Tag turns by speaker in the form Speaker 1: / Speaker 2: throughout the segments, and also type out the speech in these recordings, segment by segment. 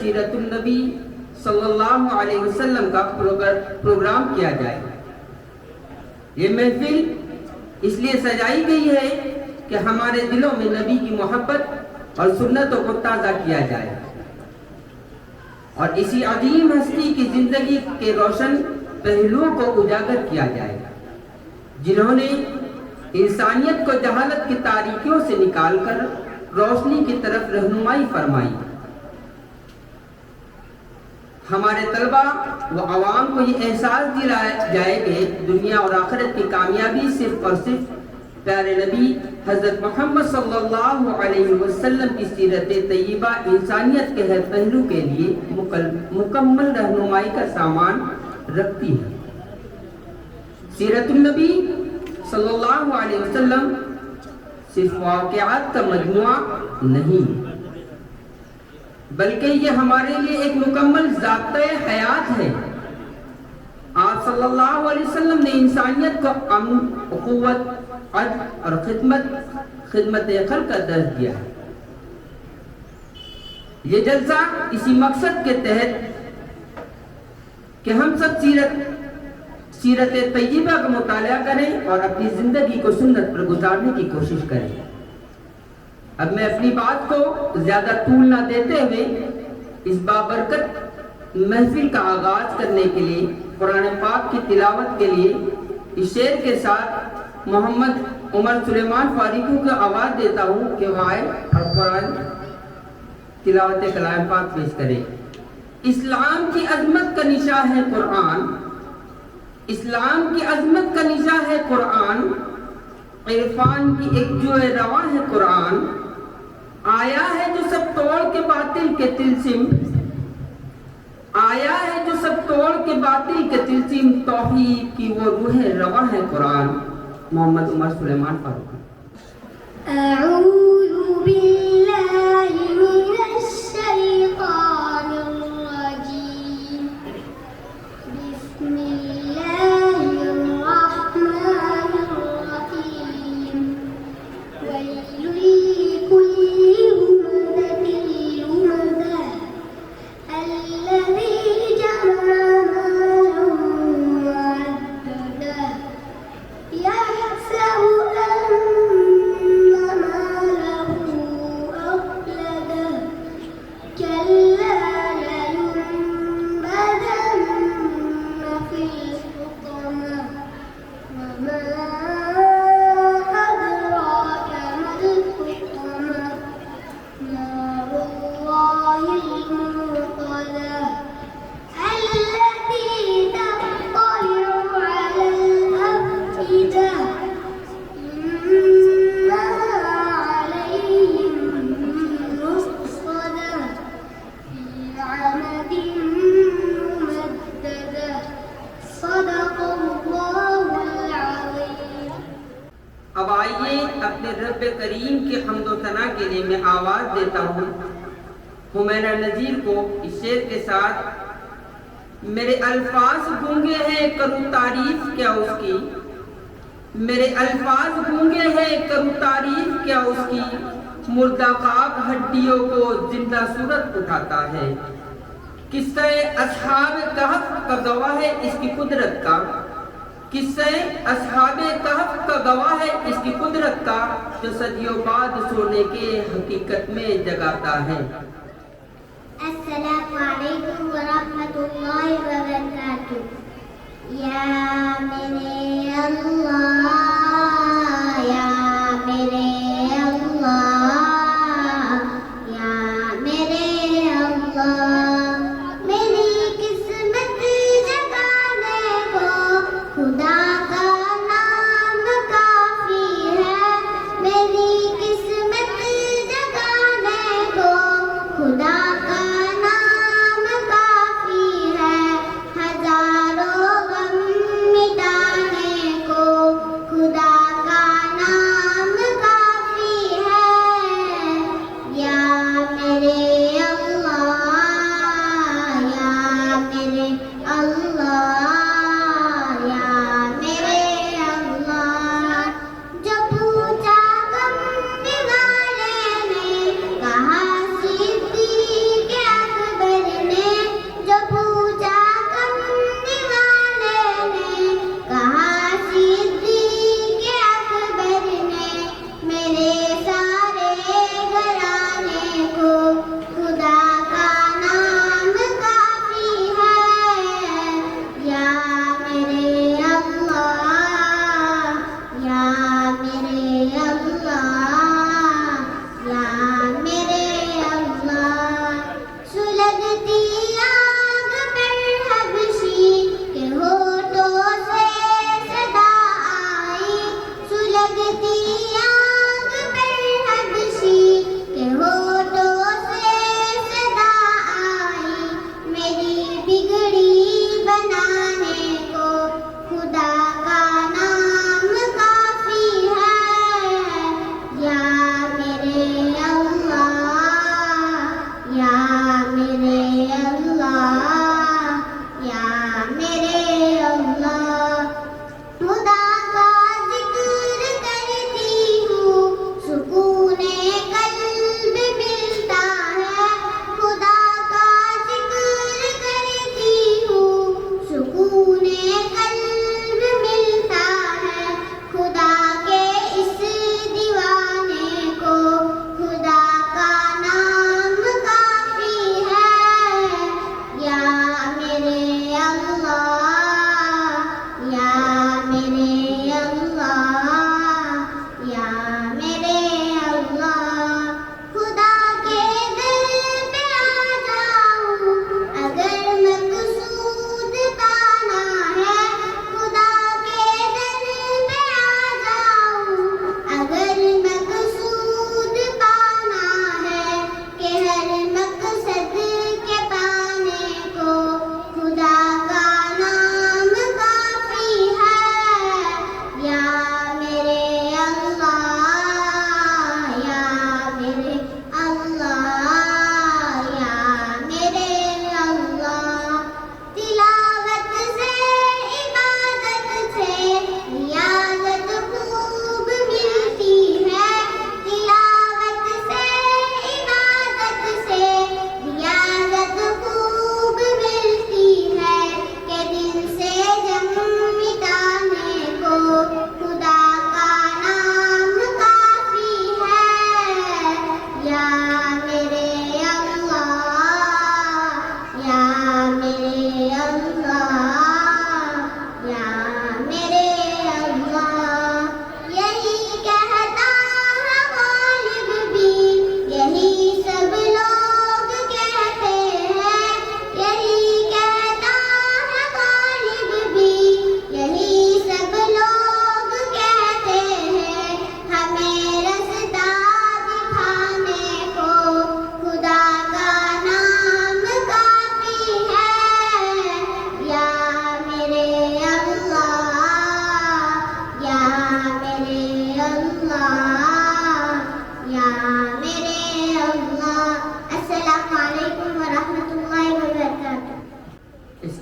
Speaker 1: سیرت النبی صلی اللہ علیہ وسلم کا پروگرام کیا جائے۔ یہ محفل اس لیے سجائی گئی ہے کہ ہمارے دلوں میں نبی کی محبت اور سنتوں کو تازہ کیا جائے اور اسی عظیم ہستی کی زندگی کے روشن پہلوؤں کو اجاگر کیا جائے، جنہوں نے انسانیت کو جہالت کی تاریکیوں سے نکال کر روشنی کی طرف رہنمائی فرمائی۔ ہمارے طلبہ و عوام کو یہ احساس دلایا جائے کہ دنیا اور آخرت کی کامیابی صرف اور صرف پیارے نبی حضرت محمد صلی اللہ علیہ وسلم کی سیرت طیبہ انسانیت کے ہر پہلو کے لیے مکمل رہنمائی کا سامان رکھتی ہے۔ سیرت النبی صلی اللہ علیہ وسلم صرف واقعات کا مجموعہ نہیں بلکہ یہ ہمارے لیے ایک مکمل ضابطۂ حیات ہے۔ آپ صلی اللہ علیہ وسلم نے انسانیت کو امن، اخوت، عدل اور خدمت خلق کا درس دیا ہے۔ یہ جلسہ اسی مقصد کے تحت کہ ہم سب سیرت طیبہ کا مطالعہ کریں اور اپنی زندگی کو سنت پر گزارنے کی کوشش کریں۔ اب میں اپنی بات کو زیادہ طول نہ دیتے ہوئے اس بابرکت محفل کا آغاز کرنے کے لیے قرآن پاک کی تلاوت کے لیے اس شعر کے ساتھ محمد عمر سلیمان فاروقی کو آواز دیتا ہوں کہ وہ آئے اور قرآن تلاوت کلام پاک پیش کرے۔ اسلام کی عظمت کا نشان ہے قرآن، اسلام کی عظمت کا نشان ہے قرآن، عرفان کی ایک جوئے رواں ہے قرآن، آیا ہے جو سب توڑ کے باطل کے تلسم، آیا ہے جو سب توڑ کے باطل کے تلسم، توحید کی وہ روح رواں ہے قرآن۔ محمد عمر سلیمان فاروقی۔
Speaker 2: اعوذ باللہ من الشیطان الرجیم، بسم اللہ الرحمن الرحیم، ویل لکل همزة لمزة الذی جمع مالا وعدده يحسب أن ماله أخلده كلا لينبذن في الحطمة وما أدراك ما الحطمة نار الله الموقدة التي تطلع على الأفئدة إنها عليهم مؤصدة في عمد ممددة صدق الله العظيم۔
Speaker 1: اب آئیے اپنے رب کریم کے حمد و ثنا کے لیے میں آواز دیتا ہوں حمیرہ نذیر کو اس شعر کے ساتھ۔ میرے الفاظ گونگے ہیں کروں تعریف کیا اس کی، میرے الفاظ گونگے ہیں کروں تعریف کیا اس کی، مردہ خاک ہڈیوں کو زندہ صورت اٹھاتا ہے۔ قصہ اصحاب کہف کا گواہ ہے اس کی قدرت کا، قصہ اصحاب کہف کا گواہ ہے اس کی قدرت کا، جو صدیوں بعد سونے کے حقیقت میں جگاتا ہے۔
Speaker 2: السلام علیکم ورحمۃ اللہ وبرکاتہ۔ یا میرے اللہ، یا میرے اللہ، یا میرے اللہ، میری قسمت جگانے کو خدا کا نام کافی ہے، میری قسمت جگانے کو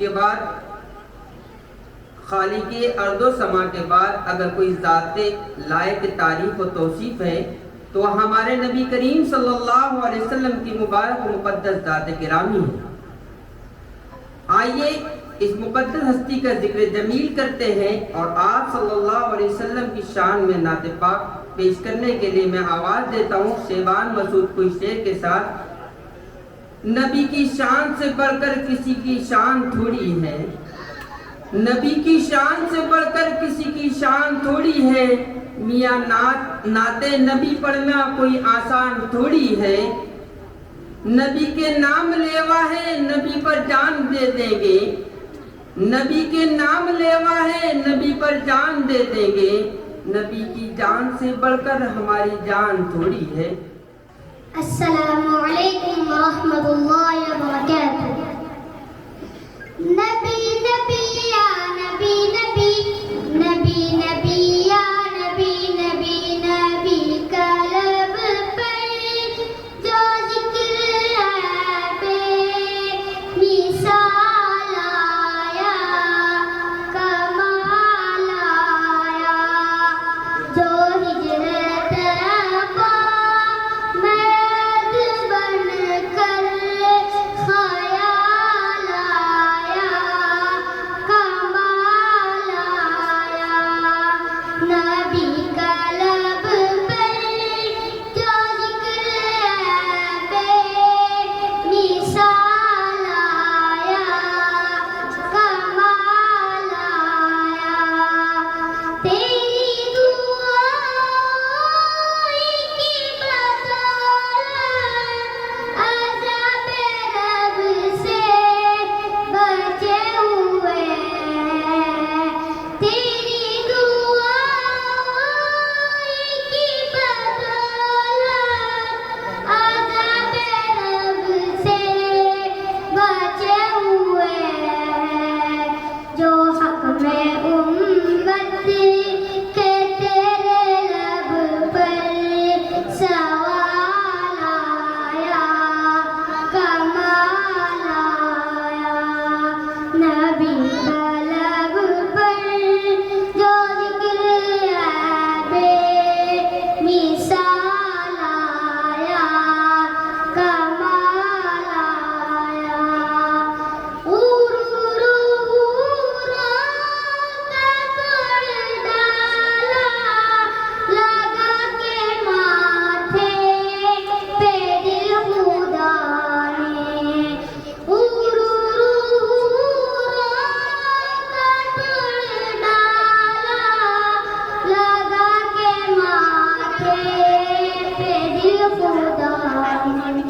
Speaker 1: کے بعد خالق ارض و سما کے بعد اگر کوئی ذات لائق تعریف و توصیف ہے تو وہ ہمارے نبی کریم صلی اللہ علیہ وسلم کی مبارک و مقدس ذات گرامی ہے۔ آئیے اس مقدس ہستی کا ذکر جمیل کرتے ہیں اور آپ صلی اللہ علیہ وسلم کی شان میں نعت پاک پیش کرنے کے لیے میں آواز دیتا ہوں شیبان مسعود کوئی شعر کے ساتھ۔ نبی کی شان سے بڑھ کر کسی کی شان تھوڑی ہے، نبی کی شان سے بڑھ کر کسی کی شان تھوڑی ہے، میاں نعت نبی پڑھنا کوئی آسان تھوڑی ہے، نبی کے نام لیوا ہے نبی پر جان دے دیں گے، نبی کے نام لیوا ہے نبی پر جان دے دیں گے، نبی کی جان سے بڑھ کر ہماری جان تھوڑی ہے۔
Speaker 2: السلام علیکم ورحمۃ اللہ وبرکاتہ۔ نبی نبی یا نبی نبی، نبی نبی یا نبی نبی، نبی کا لب پر جو ذکر ہے بے مثال آیا، کمال آیا، جو ہجرت پا مرد بن کر خیال آیا، کمال آیا، نبی کا لب پر جو ذکر ہے بے مثال آیا، کمال آیا، تیری دعائی کی بدولت عذاب رب سے بچے ہوئے، تیری دعائی کی بدولت عذاب رب سے بچے ہوئے، جو حق میں امت کے تیرے لب پر سوال آیا، کمال آیا، نبی کا لب پر جو ذکر ہے بے مثال آیا، کمال آیا، لگا کے ماتھے پہ دل خدا نے، لگا کے ماتھے پہ دل خدا نے،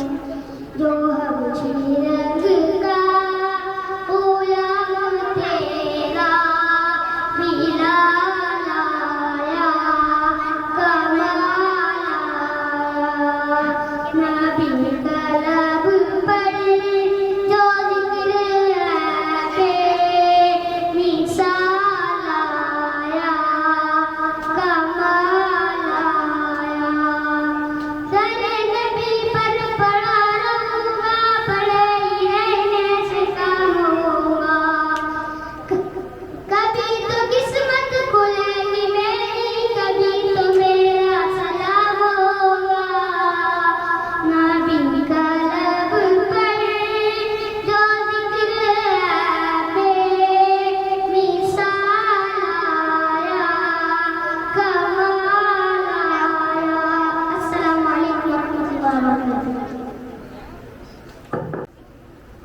Speaker 2: جو حبشی رنگ کا غلام تیرا بلال آیا، کمال آیا، نبی کا لب پر جو ذکر ہے بے مثال آیا، کمال آیا، سر نبی پر پڑا رہوں گا، پڑے ہی رہنے سے کام ہوگا، کبھی تو قسمت کھلے گی میری، کبھی تو میرا سلام ہوگا، نبی کا لب پر جو ذکر ہے بے مثال آیا، کمال آیا۔ السلام علیکم ورحمۃ اللہ وبرکاتہ۔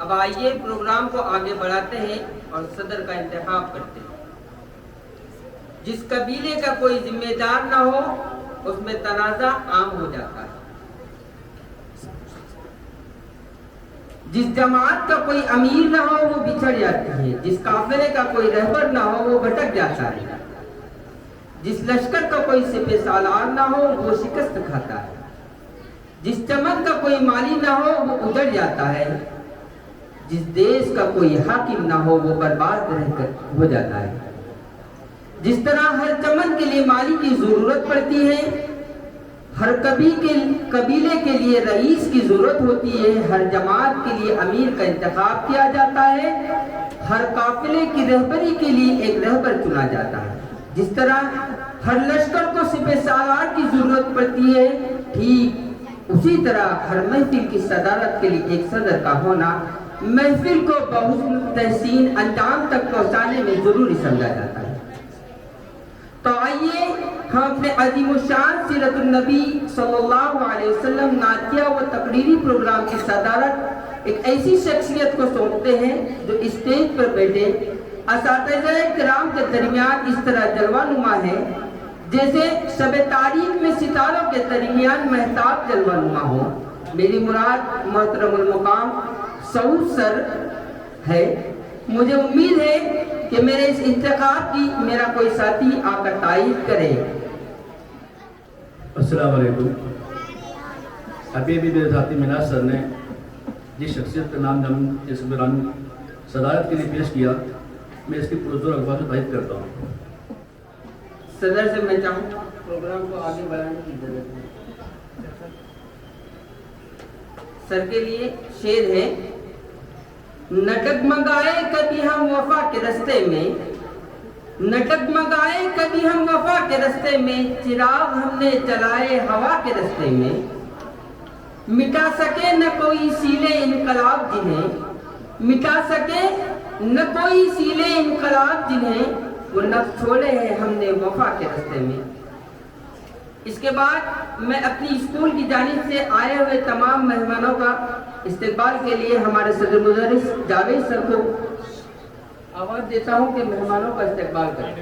Speaker 1: اب آئیے پروگرام کو آگے بڑھاتے ہیں اور صدر کا انتخاب کرتے ہیں۔ جس قبیلے کا کوئی ذمہ دار نہ ہو اس میں تنازع عام ہو جاتا ہے، جس جماعت کا کوئی امیر نہ ہو وہ بچھڑ جاتی ہے، جس قافلے کا کوئی رہبر نہ ہو وہ بھٹک جاتا ہے، جس لشکر کا کوئی سپہ سالار نہ ہو وہ شکست کھاتا ہے، جس چمن کا کوئی مالی نہ ہو وہ اجڑ جاتا ہے، جس دیش کا کوئی حاکم نہ ہو وہ برباد رہ کر ہو جاتا ہے۔ جس طرح ہر چمن کے لیے مالی کی ضرورت پڑتی ہے، ہر قبیلے کے لیے رئیس کی ضرورت ہوتی ہے، ہر جماعت کے لیے امیر کا انتخاب کیا جاتا ہے، ہر قافلے کی رہبری کے لیے ایک رہبر چنا جاتا ہے، جس طرح ہر لشکر کو سپہ سالار کی ضرورت پڑتی ہے، ٹھیک اسی طرح ہر محفل کی صدارت کے لیے ایک صدر کا ہونا محفل کو بحسن تحسین انجام تک پہنچانے میں ضروری سمجھا جاتا ہے۔ تو آئیے ہم اپنے عظیم الشان سیرت النبی صلی اللہ علیہ وسلم نعتیہ و تقریری پروگرام کی صدارت ایک ایسی شخصیت کو سونپتے ہیں جو اسٹیج پر بیٹھے اساتذہ کرام کے درمیان اس طرح جلوہ نما ہے جیسے شب تاریخ میں ستاروں کے درمیان مہتاب جلوہ نما ہو۔ میری مراد محترم المقام سعود سر ہے۔ مجھے امید ہے کہ میرے اس انتخاب کی میرا کوئی ساتھی آ کر تائید کرے۔
Speaker 3: السلام علیکم۔ ابھی میرے ساتھی مناج سر نے جس شخصیت کا نام ہم اس دوران صدارت کے لیے پیش کیا، میں اس کی پرزور الفاظ سے تائید کرتا ہوں۔
Speaker 1: صدر سے میں چاہوں پروگرام کو آگے بڑھانے کی ضرورت ہے۔ سر کے لیے شعر ہے، نہ ڈگمگائے کبھی ہم وفا کے رستے میں، نہ ڈگمگائے کبھی ہم وفا کے رستے میں، چراغ ہم نے جلائے ہوا کے رستے میں، مٹا سکے نہ کوئی سیلے انقلاب جنہیں، مٹا سکے نہ کوئی سیلے انقلاب جنہیں، وہ نفس چھوڑے ہیں ہم نے وفا کے رستے میں۔ اس کے بعد میں اپنی اسکول کی جانب سے آئے ہوئے تمام مہمانوں کا استقبال کے لیے ہمارے صدر مدرس جاوید سر کو آواز دیتا ہوں کہ مہمانوں کا استقبال کریں۔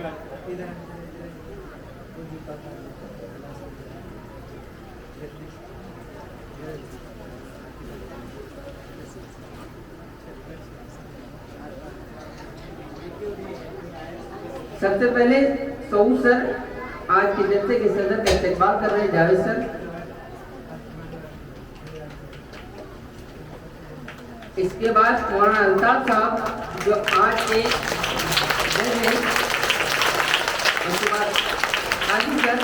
Speaker 1: سب سے پہلے سعود سر آج کے جلسے کے صدر کا استقبال کر رہے ہیں، جاوید سر۔ اس کے بعد مولانا الطاف صاحب جو آج کے جج ہیں، اس کے بعد عادل سر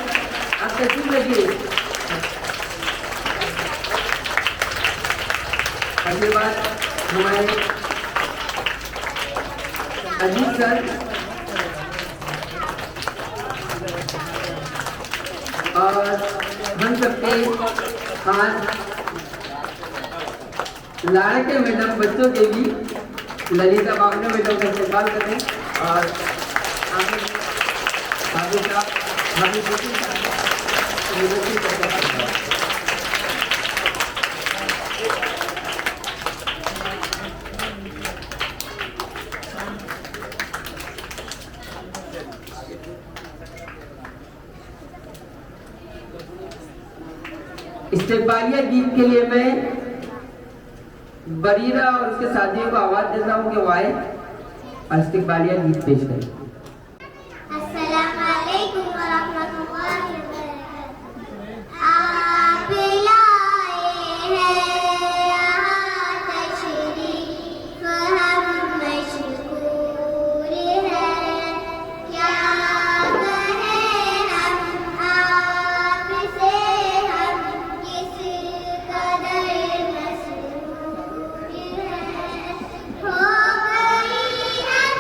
Speaker 1: آپ تشریف لگیے، اس کے بعد ہمارے عزیز سر اور ہم سب کے خان لاڑکے میڈم بچوں کے بھی للیتا باغنے میڈم کا استقبال کریں اور آگے استقبالیہ گیت کے لیے میں بریرہ اور اس کے ساتھیوں کو آواز دیتا ہوں کہ وہ آئے اور استقبالیہ گیت پیش کریں۔
Speaker 2: السلام علیکم ورحمۃ اللہ وبرکاتہ۔ آپ لائے ہیں یہاں تشریف، ہم مشکور ہیں، کیا کہیں ہم آپ سے، ہم کس قدر مسرور ہیں۔ ہو گئی ہم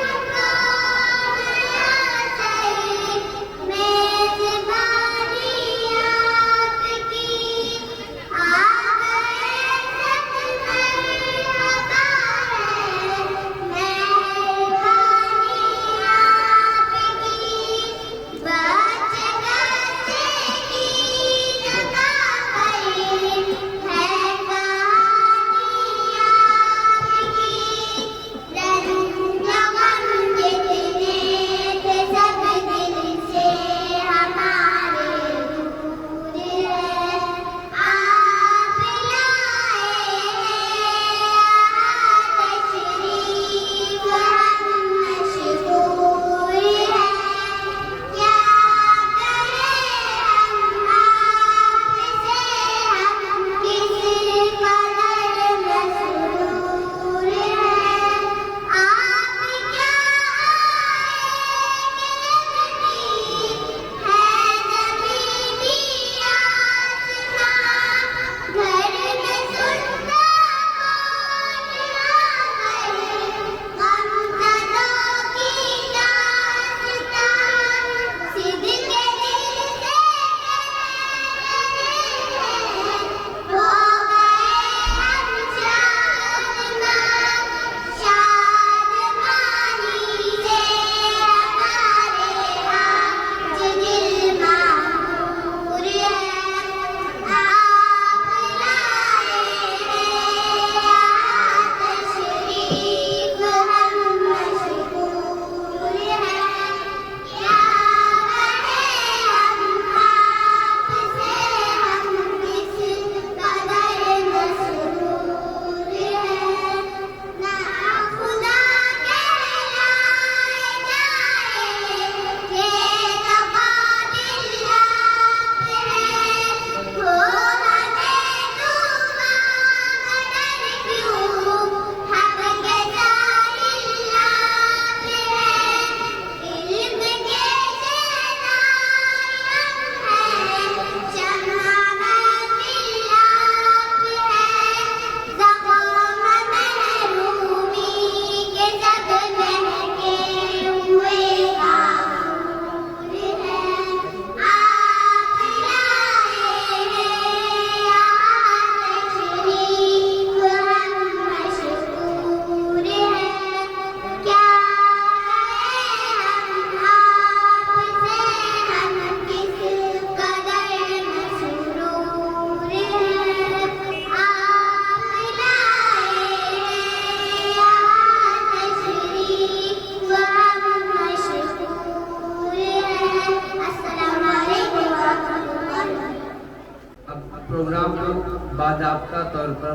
Speaker 1: طور پر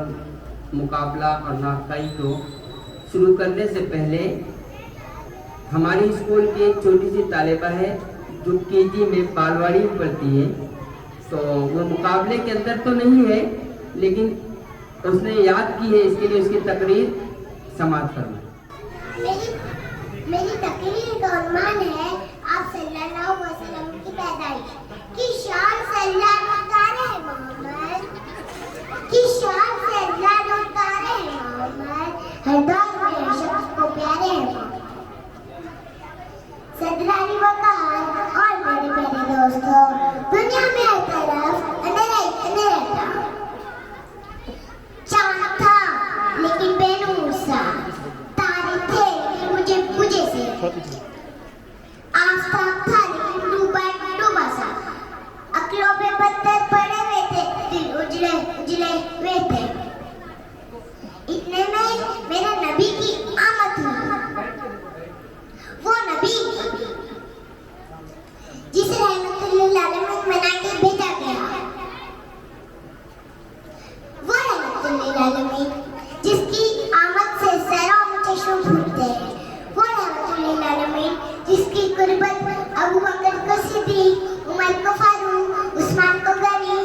Speaker 1: مقابلہ اور ناخوائی کو شروع کرنے سے پہلے ہماری اسکول کی ایک چھوٹی سی طالبہ ہے جو KG میں بالواڑی میں پڑھتی ہے، تو وہ مقابلے کے اندر تو نہیں ہے لیکن اس نے یاد کی ہے، اس کے لیے اس کی تقریر سماعت کرنا۔
Speaker 2: میری تقریر کا عنوان ہے آپ صلی اللہ علیہ وسلم کی پیدائش کی شان سے اللہ اتارے ہیں محمد، کی شان سے اللہ اتارے ہیں محمد، ہر دور میں شخص کو پیارے ہیں محمد۔ صدرانی وقار اور میرے پیارے دوستوں، دنیا میں ہر طرف اندھیرا تھا، چاند تھا لیکن بے نور سا، تارے تھے لیکن مجھے سے، آفتاب تھا لیکن ڈوبا سا، عقلوں پہ پتھر پڑے ہوئے تھے، دل اجڑے ہوئے تھے۔ اتنے میں میرے نبی کی آمد ہوئی، وہ نبی جسے رحمت للعالمین بنا کے بھیجا گیا، وہ رحمت للعالمین جس کی آمد سے سیروں میں چشم پھوٹتے ہیں، وہ رحمت للعالمین جس کی قربت ابو بکر کو صدیق، عمر کو فاروق، عثمان کو غنی،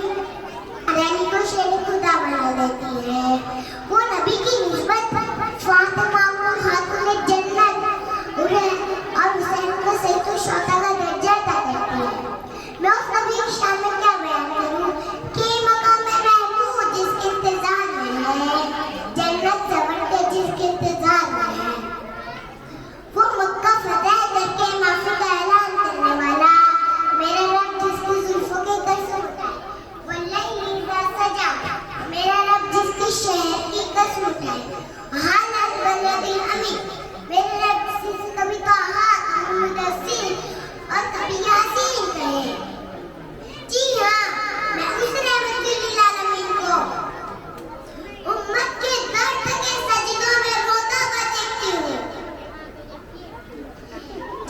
Speaker 2: علی کو شیر خدا بنا دیتی ہے، وہ نبی کی نسبت فاطمہ خاتون جنت اور حسین کو سید الشہداء کا درجہ عطا کرتی ہے۔ میں اس نبی کی شان میں کیا بیان کروں کہ مقام محمود جس کے انتظار میں ہے، جنت سمر کے جس کے انتظار میں ہے، وہ مکہ فتح کر کے معافی کا اعلان کرنے والا میرا رب جس کی زلفوں کے قسم اٹھائے، واللیل اذا سجا، میرا رب جس کے شہر کی قسم اٹھائے، حال البلد الامین، میرے رب جس سے کبھی طٰہٰ مدثر اور کبھی یاسین کہے۔ جی ہاں، میں اس رحمت للعالمین کو امت کے درد کے سجدوں میں روتا ہوا دیکھتی ہوں۔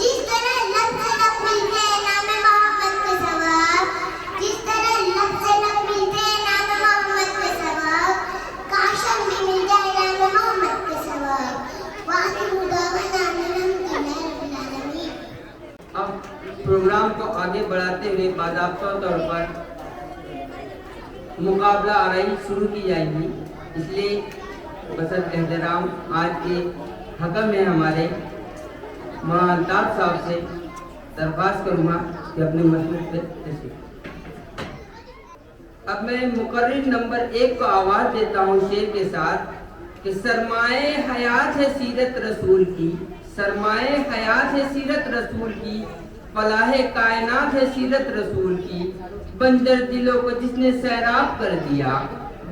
Speaker 2: جس طرح لب سے لب ملتے ہیں نام محمد کے ثواب، جس طرح لب سے لب ملتے ہیں نام محمد کے ثواب، کاش ہم بھی مل جائے نام محمد کے ثواب۔ وآخر دعوانا ان الحمد للہ رب العالمین۔
Speaker 1: اب پروگرام کو آگے بڑھاتے ہوئے باضابطہ طور پر مقابلہ آرائی شروع کی جائے گی، اس لیے بسر احترام آج کے حکم میں ہمارے مولانا الطاف صاحب سے درخواست کروں گا کہ اپنے مضمون پہ تشریف۔ اب میں مقرر نمبر 1 کو آواز دیتا ہوں شعر کے ساتھ کہ سرمائے حیات ہے سیرت رسول کی، سرمائے حیات ہے سیرت رسول کی، فلاح کائنات ہے سیرت رسول کی، بنجر دلوں کو جس نے سیراب کر دیا،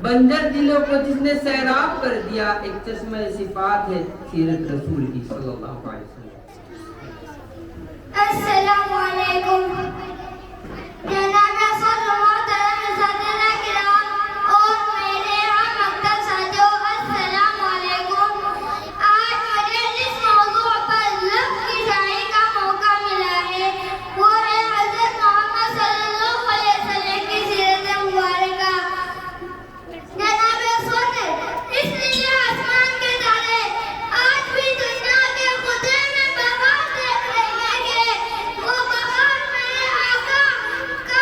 Speaker 1: بنجر دلوں کو جس نے سیراب کر دیا، ایک چشمہ صفات ہے سیرت رسول کی صلی اللہ علیہ وسلم۔
Speaker 2: السلام علیکم جناب صدر محترم اساتذہ کرام اور میرے ہم مکتب ساتھیوں، السلام علیکم۔ آج مجھے جس موضوع پر لفظ کی شاعری کا موقع ملا ہے وہ ہے حضرت محمد صلی اللہ علیہ وسلم کی سیرت مبارکہ۔ جناب صدر، اس لیے آسمان کے تارے آج بھی دنیا کے خطے میں بہار دیکھ رہے ہیں کہ وہ بہار میرے آقا کا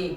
Speaker 1: 1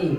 Speaker 1: 1।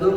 Speaker 1: 2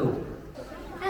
Speaker 1: 2।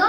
Speaker 2: 2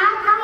Speaker 2: 8, 9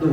Speaker 1: 2।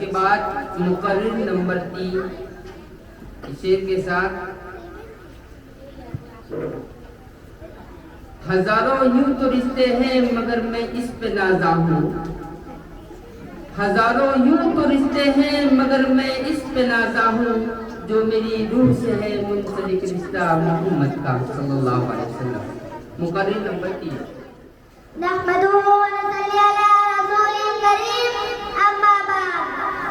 Speaker 1: کے بعد مقرر نمبر 3 شعر کے ساتھ ہزاروں یوں تو رشتے ہیں مگر میں اس پہ نازا ہوں، ہزاروں یوں تو رشتے ہیں مگر میں اس پہ نازا ہوں، جو میری روح سے ہے منسلک رشتہ محمد کا صلی اللہ علیہ وسلم۔ مقرر نمبر 3۔
Speaker 2: نحمده ونصلي على رسول الكريم أما بعد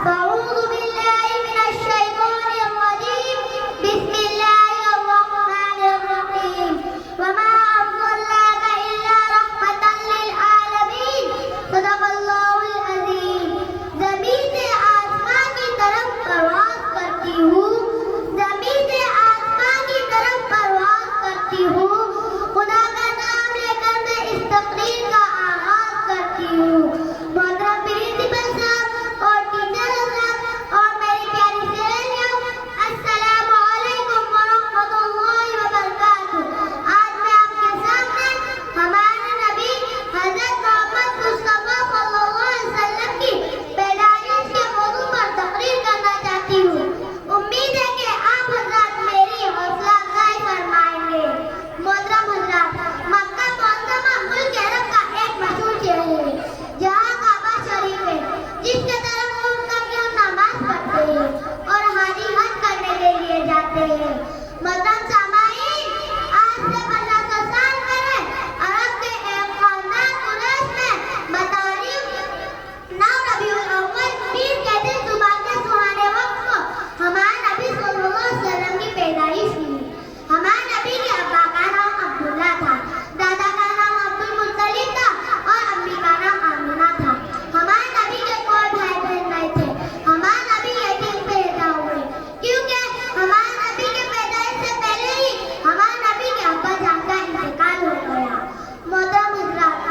Speaker 2: فأعوذ بالله من الشيطان الرجيم بسم الله الرحمن الرحيم وما أرسلناك إلا رحمة للعالمين صدق الله العظيم۔ زمین سے آسمان کی طرف پرواز کرتی ہوں، زمین سے آسمان کی طرف پرواز کرتی ہوں، خدا کا نام لے کر میں اس تقریر کا آغاز کرتی ہوں۔ محترم پرنسپل صاحب اور ٹیچر حضرات اور میری پیاری سہیلیوں، السلام علیکم ورحمۃ اللہ وبرکاتہ۔ آج میں آپ کے سامنے ہمارے نبی حضرت محمد مصطفیٰ صلی اللہ علیہ وسلم کی پیدائش کے موضوع پر تقریر کرنا چاہتی ہوں۔ امید ہے کہ آپ حضرات میری حوصلہ افزائی فرمائیں گے۔ محترم حضرات، مکہ معظمہ ملک عرب کا ایک مشہور شہر ہے جہاں کعبہ شریف ہے، جس کے طرف منہ کر کے ہم نماز پڑھتے ہیں اور حاجی حج کرنے کے لیے جاتے ہیں۔ محترم سامعین، آج سے 1500 سال پہلے عرب کے ایک خاندان قریش میں بتاریخ 9 ربیع الاول پیر کے دن صبح کے سہانے وقت کو ہمارے نبی صلی اللہ علیہ وسلم کی پیدائش ہوئی۔ ہمارے نبی کے ابا کا نام عبداللہ تھا، دادا کا نام عبدالمطلب تھا اور امی کا نام آمنہ تھا۔ ہمارے نبی کے کوئی بھائی بہن نہیں تھے۔ ہمارے نبی یتیم پیدا ہوئے کیونکہ ہمارے نبی کے پیدائش سے پہلے ہی ہمارے نبی کے ابا جان کا انتقال ہو گیا۔ محترم حضرات،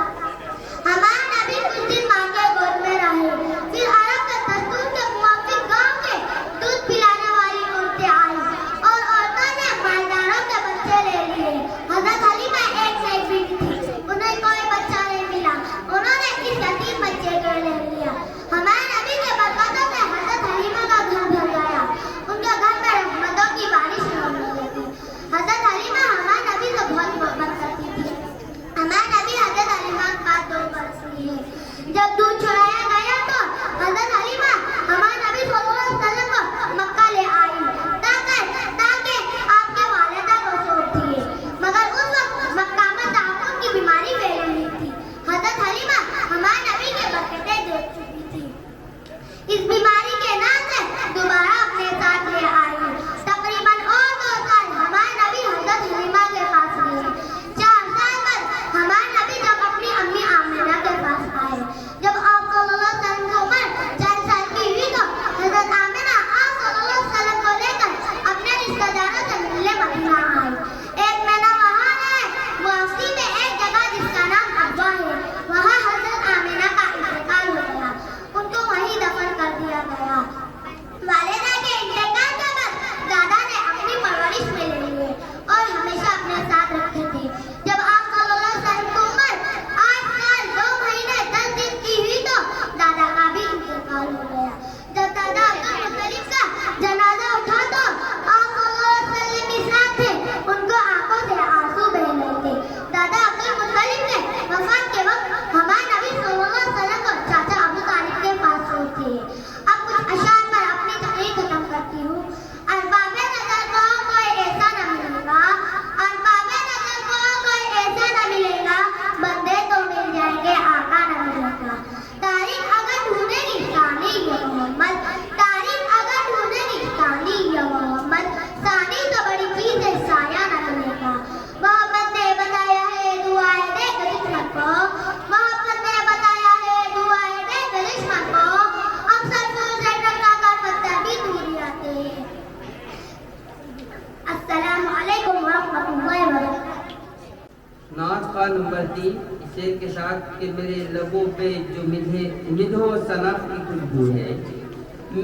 Speaker 2: ہمارے نبی کچھ دن ماں کے گود میں رہے، پھر عرب کے دستور کے موافق گاؤں کے دودھ پلانے والی عورتیں آئیں اور عورتوں نے مالداروں کے بچے لے لیے۔ حضرت حلیمہ ایک نئی بیوی تھی، انہیں کوئی بچہ نہیں ملا، انہوں نے اس یتیم بچے کو لے لیا۔ ہمارے نبی کے برکتوں سے حضرت حلیمہ کا گھر بھر گیا، ان کے گھر میں رحمتوں کی بارش ہونے لگی۔ حضرت حلیمہ ہمارے نبی سے بہت محبت کرتی تھی۔ ہمارے نبی حضرت حلیمہ کے پاس 2 برس لیے۔ جب دودھ چھڑایا گیا تو حضرت حلیمہ ہمارے نبی صلی اللہ علیہ وسلم کو مکہ لے آئی تاکہ آپ کے والدہ کو سونپ دیے، مگر اس وقت مکہ میں تعفن کی بیماری پھیلی ہوئی تھی۔ حضرت حلیمہ ہمارے نبی کے برکتیں دیکھ چکی تھی، اس بیماری کے نام سے دوبارہ اپنے ساتھ لے آئی۔ تقریباً اور 2 سال ہمارے نبی حضرت حلیمہ کے پاس رہے۔ 4 سال بعد ہمارے نبی جب اپنی امی آمنہ کے پاس آئے، جب آپ صلی اللہ علیہ وسلم کی عمر 4 سال کی ہوئی تو حضرت آمنہ آپ صلی اللہ علیہ وسلم کو لے کر اپنے رشتہ داروں سے ملنے مدینہ آئے۔ 1 مہینہ وہاں رہے۔ واپسی میں ایک جگہ جس کا نام ابوا ہے، وہاں حضرت آمنہ کا انتقال ہو گیا، ان کو وہیں دفن کر دیا گیا۔ والدہ کے انتقال کے بعد دادا نے اپنی پرورش میں لے لیے اور ہمیشہ اپنے ساتھ رکھتے تھے۔ جب آپ صلی اللہ علیہ وسلم کی عمر 8 سال 2 مہینے 10 دن کی ہوئی تو دادا کا بھی انتقال ہو گیا۔ جب دادا عبدالمطلب کا جنازہ اٹھا تو آپ صلی اللہ علیہ وسلم کے ساتھ تھے، ان کو آنکھوں سے آنسو بہ رہے تھے۔ دادا عبدالمطلب نے وفات کے وقت ہمارے نبی صلی اللہ علیہ وسلم کو چاچا ابو طالب کے پاس چھوڑتے ہیں۔ اب کچھ اشعار پر اپنی تقریر ختم کرتی ہوں۔ ارباب نظر کو کوئی ایسا نہ ملے گا، ارباب نظر کو کوئی ایسا نہ ملے گا، بندے تو مل جائیں گے، آقا نہ ملے گا۔ تاریخ اگر ڈھونڈے گی ثانی یا محمد، تاریخ اگر ڈھونڈے گی ثانی یا محمد، ثانی تو بڑی چیز ہے، سایہ نہ ملے گا۔ محمد نے بتایا ہے دعائیں دے کر دشمن کو، محمد نے بتایا ہے دعائیں دے کر دشمن کو، اکثر پھول سے ٹکرا کر پتھر بھی دور جاتے ہیں۔ السلام علیکم ورحمۃ اللہ وبرکاتہ۔
Speaker 1: نعت خواہ نمبر 3 شعر کے ساتھ کہ میرے لبوں پہ جو مدح و ثنا کی خوشبو ہے،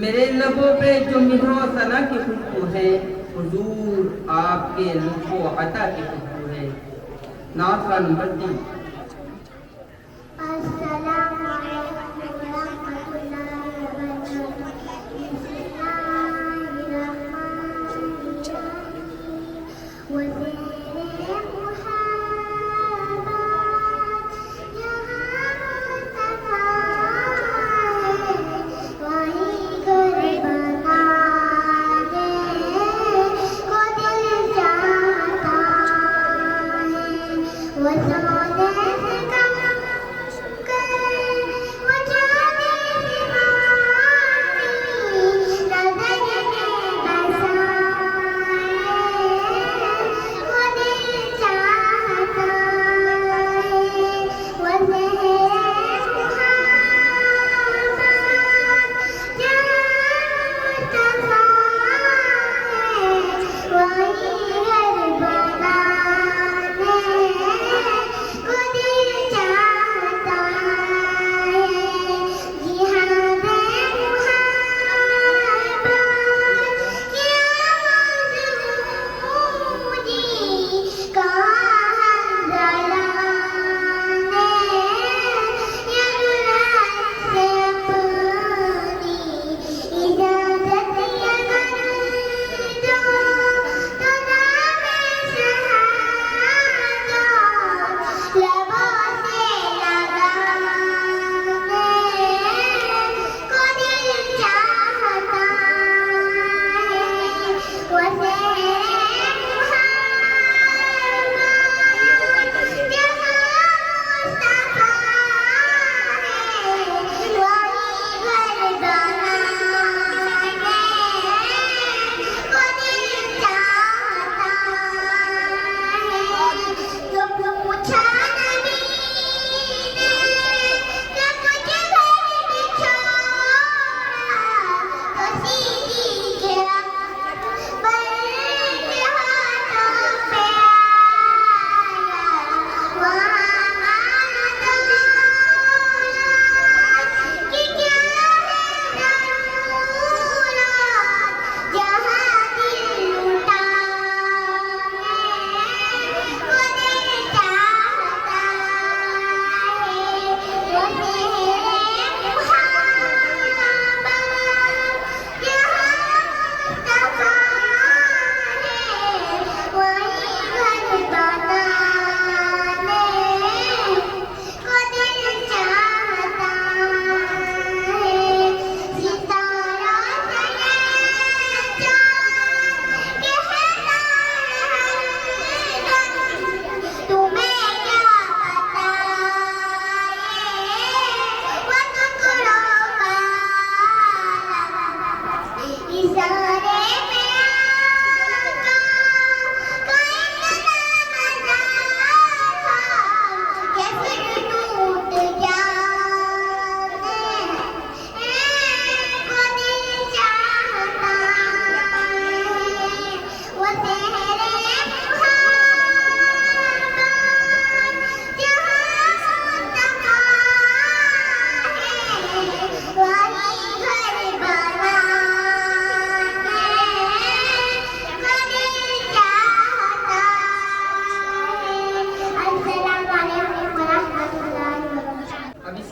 Speaker 1: میرے لبوں پہ جو مدح و ثنا کی خوشبو ہے، حضور آپ کے لطف و عطا کی خوشبو ہے۔ نعت خواہ نمبر 3۔
Speaker 2: السلام علیکم ورحمۃ اللہ وبرکاتہ۔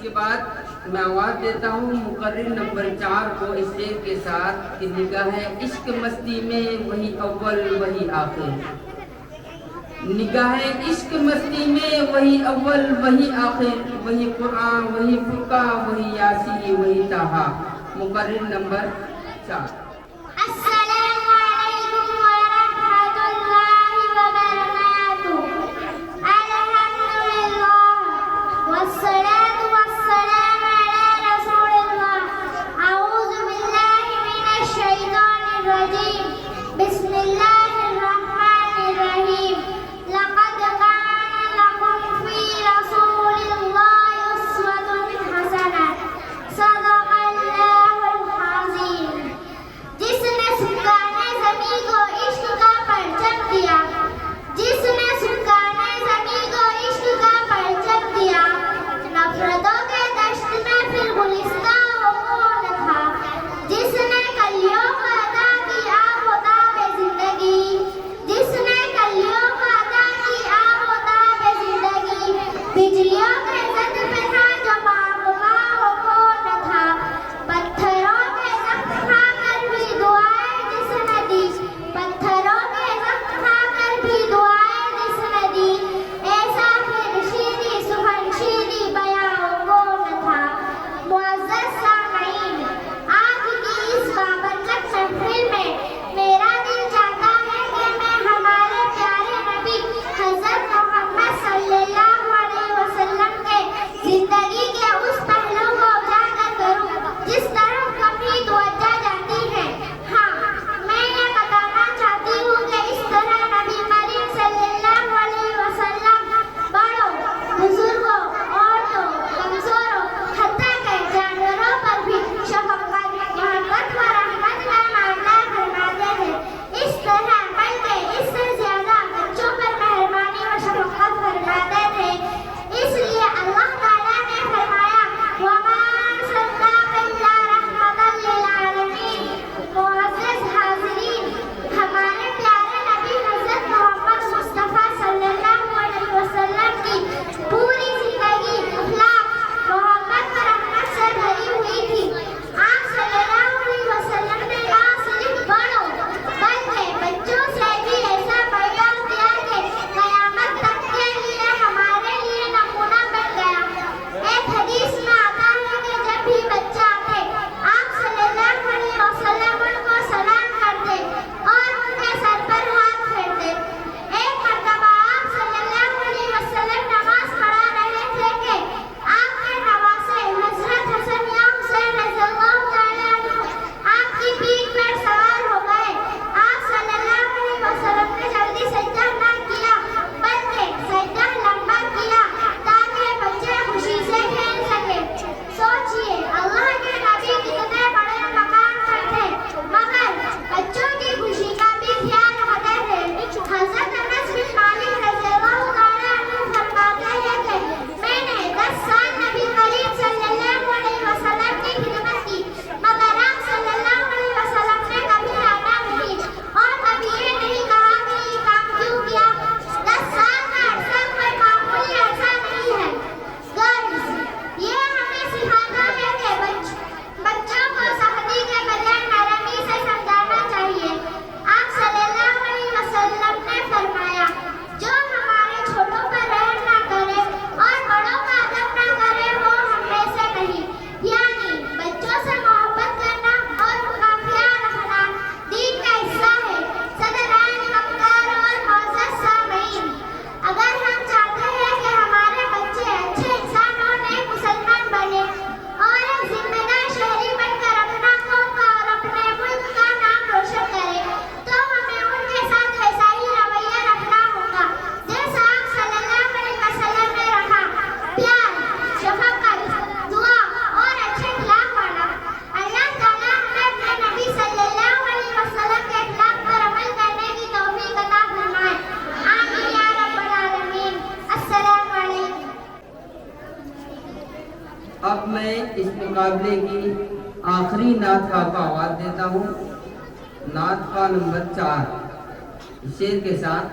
Speaker 1: کے بعد میں آواز دیتا ہوں مقرر نمبر 4 کو اس شعر کے ساتھ کہ نگاہ عشق مستی میں وہی اول وہی آخر، نگاہ عشق مستی میں وہی اول وہی آخر، وہی قرآن وہی فرقہ وہی یاسی وہی طٰہٰ۔ مقرر نمبر 4۔
Speaker 2: السلام علیکم ورحمۃ اللہ وبرکاتہ۔ الحمدللہ والصلاة والسلام علی رسول اللہ۔ اعوذ باللہ من الشیطان الرجیم، بسم اللہ الرحمن الرحیم۔ لقد کان لکم فی رسول اللہ اسوۃ حسنہ، صدق اللہ العظیم۔ جس نے سکانے زمین کو عشق کا پرچم دیا، جس نے سکانے زمین کو عشق کا پرچم دیا، نفرتوں کے دشت میں پھر گلستان و خون تھا، جس نے کلیوں کو عطا کی آب و تاب زندگی، جس نے کلیوں کو عطا کی آب و تاب زندگی، بجلیوں کے زد پہ تھا جو معمولا و کون تھا، پتھروں کے زخم کھا کر بھی دعائیں جس نے دی، پتھروں کے زخم کھا کر بھی دعائیں جس نے دی، ایسا پھر شیریں سخن شیریں بیاں و کون تھا۔ معزز سامعین، آج کی اس بابرکت محفل میں میرا دل چاہتا ہے کہ میں ہمارے پیارے نبی حضرت محمد صلی اللہ علیہ وسلم کے زندگی کے اس پہلو کو اجاگر کروں جس طرف کبھی توجہ جاتی ہے۔ ہاں، میں یہ بتانا چاہتی ہوں کہ اس طرح نبی کریم صلی اللہ علیہ وسلم بڑوں، بزرگوں، عورتوں، کمزوروں، حتیٰ کہ جانوروں پر بھی شفقت، محبت و رحمت کا معاملہ فرماتے تھے۔ اس طرح بلکہ اس سے زیادہ بچوں پر مہربانی و شفقت فرماتے تھے۔ اس لیے اللہ تعالیٰ نے فرمایا وَمَا أَرْسَلْنَاكَ إِلَّا رَحْمَةً لِّلْعَالَمِينَ۔ معزز حاضرین، ہمارے پیارے نبی حضرت محمد مصطفیٰ صلی اللہ علیہ وسلم کی پوری زندگی اخلاق، محبت و رحمت سے بھری ہوئی تھی۔ آپ صلی اللہ علیہ وسلم نے نہ صرف بڑوں بلکہ بچوں سے بھی ایسا پیغام دیا کہ قیامت تک کے لیے ہمارے لیے نمونہ بن گیا۔ ایک حدیث میں آتا ہے کہ جب بھی بچہ آتے آپ صلی اللہ علیہ وسلم ان کو سلام کرتے اور ان کے سر پر ہاتھ پھیرتے۔ ایک مرتبہ آپ صلی اللہ علیہ وسلم نماز پڑھا رہے تھے کہ آپ کے نواسے حضرت حسن یا حسین رضی اللہ تعالیٰ عنہ آپ کی پیٹھ پر سوار ہو گئے۔ آپ صلی اللہ علیہ وسلم نے جلدی سجدہ نہ کیا بلکہ سجدہ لمبا کیا تاکہ بچے خوشی سے کھیل سکے۔ سوچئے اللہ کے نبی کتنے بڑے مقام پر تھے مگر بچوں کی خوشی کا بھی خیال رکھتے تھے۔ حضرت انس بن مالک رضی اللہ تعالیٰ عنہ فرماتے ہیں کہ میں نے 10 سال نبی کریم صلی اللہ علیہ وسلم کی خدمت کی مگر آپ صلی اللہ علیہ وسلم نے کبھی آنا نہیں اور کبھی یہ نہیں کہا کہ یہ کام کیوں کیا۔ 10 سال کا عرصہ کوئی معمولی عرصہ نہیں ہے۔ گرلز، یہ ہمیں سکھاتا ہے کہ بچوں کو سختی کے بجائے نرمی سے سمجھانا چاہیے۔ آپ صلی اللہ علیہ وسلم نے فرمایا جو ہمارے چھوٹوں پر رحم نہ کرے اور بڑوں کا ادب نہ کرے وہ ہم میں سے نہیں، یعنی بچوں سے محبت کرنا اور ان کا خیال رکھنا دین کا حصہ ہے۔ صدران مقدار اور معزز سامعین، اگر ہم چاہتے ہیں کہ ہمارے بچے اچھے انسان اور نیک مسلمان بنے اور ایک ذمہ دار شہری بن کر اپنا قوم کا اور اپنے ملک کا نام روشن کرے تو ہمیں ان کے ساتھ ایسا ہی رویہ رکھنا ہوگا جیسا آپ صلی اللہ علیہ وسلم نے رکھا، پیار، شفقت، دعا اور اچھے اخلاق والا۔ اللہ تعالیٰ ہمیں اپنے نبی صلی اللہ علیہ وسلم کے اخلاق پر عمل کرنے کی توفیق عطا فرمائے۔ آمین یا رب العالمین۔ السلام علیکم۔
Speaker 1: اب میں اس مقابلے کی آخری نعت خواہ کو آواز دیتا ہوں، نعت خواہ نمبر 4 شعر کے ساتھ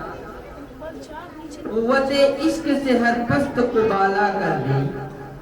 Speaker 1: قوت عشق سے ہر پست کو بالا کر دے،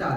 Speaker 1: 4।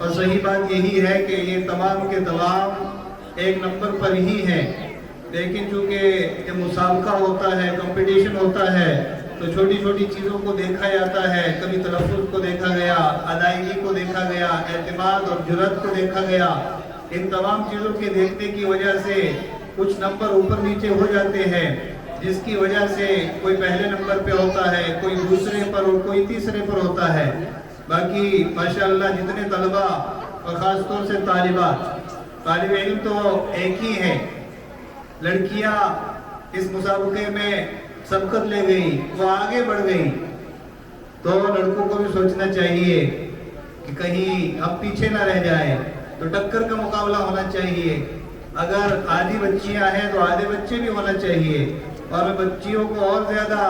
Speaker 4: اور صحیح بات یہی ہے کہ یہ تمام کے تمام ایک نمبر پر ہی ہیں، لیکن چونکہ یہ مسابقہ ہوتا ہے، کمپٹیشن ہوتا ہے، تو چھوٹی چھوٹی چیزوں کو دیکھا جاتا ہے. کبھی تلفظ کو دیکھا گیا، ادائیگی کو دیکھا گیا، اعتماد اور جرأت کو دیکھا گیا. ان تمام چیزوں کے دیکھنے کی وجہ سے کچھ نمبر اوپر نیچے ہو جاتے ہیں، جس کی وجہ سے کوئی پہلے نمبر پہ ہوتا ہے، کوئی دوسرے پر اور کوئی تیسرے پر ہوتا ہے. باقی ماشاءاللہ جتنے طلبہ اور خاص طور سے طالب علم تو ایک ہی ہیں. لڑکیاں اس مسابقے میں سبقت لے گئی، وہ آگے بڑھ گئی، تو لڑکوں کو بھی سوچنا چاہیے کہ کہیں ہم پیچھے نہ رہ جائیں. تو ٹکر کا مقابلہ ہونا چاہیے. اگر آدھی بچیاں ہیں تو آدھے بچے بھی ہونا چاہیے. اور میں بچیوں کو اور زیادہ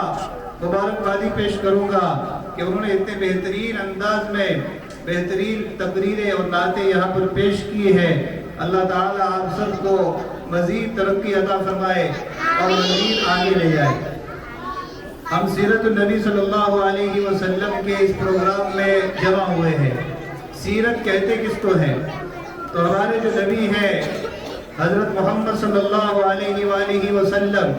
Speaker 4: مبارکبادی پیش کروں گا کہ انہوں نے اتنے بہترین انداز میں بہترین تقریریں اور نعتیں یہاں پر پیش کی ہیں. اللہ تعالیٰ آپ سب کو مزید ترقی عطا فرمائے اور مزید آگے لے جائے. ہم سیرت النبی صلی اللہ علیہ وسلم کے اس پروگرام میں جمع ہوئے ہیں. سیرت کہتے کس کو ہیں؟ تو ہمارے جو نبی ہیں حضرت محمد صلی اللہ علیہ وآلہ وسلم،